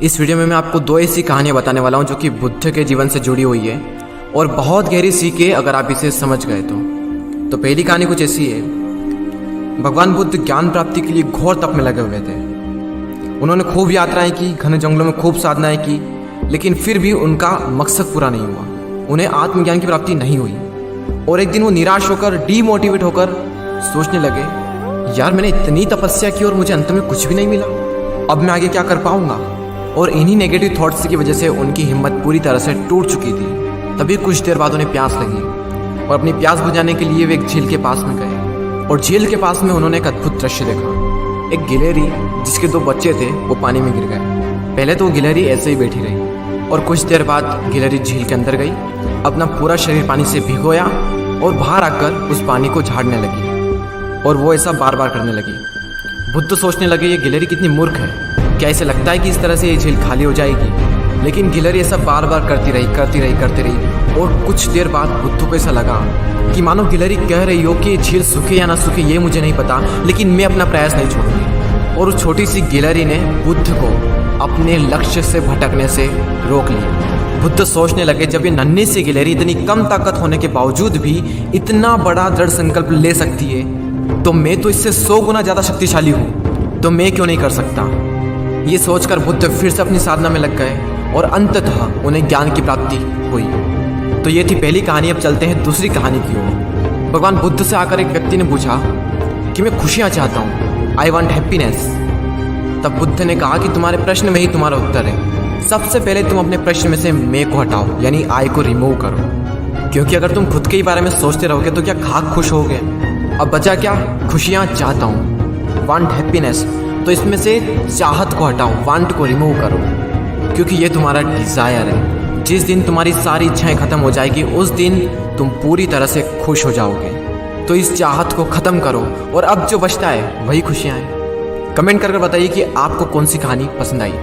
इस वीडियो में मैं आपको दो ऐसी कहानियाँ बताने वाला हूँ जो कि बुद्ध के जीवन से जुड़ी हुई है और बहुत गहरी सीख है अगर आप इसे समझ गए तो पहली कहानी कुछ ऐसी है। भगवान बुद्ध ज्ञान प्राप्ति के लिए घोर तप में लगे हुए थे। उन्होंने खूब यात्राएं की, घने जंगलों में खूब साधनाएं की, लेकिन फिर भी उनका मकसद पूरा नहीं हुआ। उन्हें आत्मज्ञान की प्राप्ति नहीं हुई और एक दिन वो निराश होकर, डीमोटिवेट होकर सोचने लगे, यार मैंने इतनी तपस्या की और मुझे अंत में कुछ भी नहीं मिला, अब मैं आगे क्या कर पाऊंगा। और इन्हीं नेगेटिव थॉट्स की वजह से उनकी हिम्मत पूरी तरह से टूट चुकी थी। तभी कुछ देर बाद उन्हें प्यास लगी और अपनी प्यास बुझाने के लिए वे एक झील के पास में गए और झील के पास में उन्होंने एक अद्भुत दृश्य देखा। एक गिलहरी जिसके 2 बच्चे थे वो पानी में गिर गए। पहले तो वो गिलहरी ऐसे ही बैठी रही और कुछ देर बाद गिलहरी झील के अंदर गई, अपना पूरा शरीर पानी से भिगोया और बाहर आकर उस पानी को झाड़ने लगी और वो ऐसा बार बार करने लगी। बुद्ध सोचने लगे ये गिलहरी कितनी मूर्ख है, क्या इसे लगता है कि इस तरह से ये झील खाली हो जाएगी। लेकिन गिलहरी ऐसा बार बार करती रही और कुछ देर बाद बुद्ध को ऐसा लगा कि मानो गिलहरी कह रही हो कि झील सूखे या ना सूखे ये मुझे नहीं पता, लेकिन मैं अपना प्रयास नहीं छोड़ूंगी। और उस छोटी सी गिलहरी ने बुद्ध को अपने लक्ष्य से भटकने से रोक लिया। बुद्ध सोचने लगे, जब ये नन्ही सी गिलहरी इतनी कम ताकत होने के बावजूद भी इतना बड़ा दृढ़ संकल्प ले सकती है, तो मैं तो इससे 100 गुना ज़्यादा शक्तिशाली हूँ, तो मैं क्यों नहीं कर सकता। ये सोचकर बुद्ध फिर से अपनी साधना में लग गए और अंततः उन्हें ज्ञान की प्राप्ति हुई। तो ये थी पहली कहानी। अब चलते हैं दूसरी कहानी की ओर। भगवान बुद्ध से आकर एक व्यक्ति ने पूछा कि मैं खुशियाँ चाहता हूँ, आई वॉन्ट हैप्पीनेस। तब बुद्ध ने कहा कि तुम्हारे प्रश्न में ही तुम्हारा उत्तर है। सबसे पहले तुम अपने प्रश्न में से मैं को हटाओ, यानी आई को रिमूव करो, क्योंकि अगर तुम खुद के ही बारे में सोचते रहोगे तो क्या खाक खुश होगे। अब बचा क्या, खुशियाँ चाहता हूँ, वांट हैप्पीनेस। तो इसमें से चाहत को हटाओ, वांट को रिमूव करो, क्योंकि ये तुम्हारा डिज़ायर है। जिस दिन तुम्हारी सारी इच्छाएं खत्म हो जाएगी उस दिन तुम पूरी तरह से खुश हो जाओगे। तो इस चाहत को ख़त्म करो और अब जो बचता है वही खुशियाँ हैं। कमेंट करके बताइए कि आपको कौन सी कहानी पसंद आई।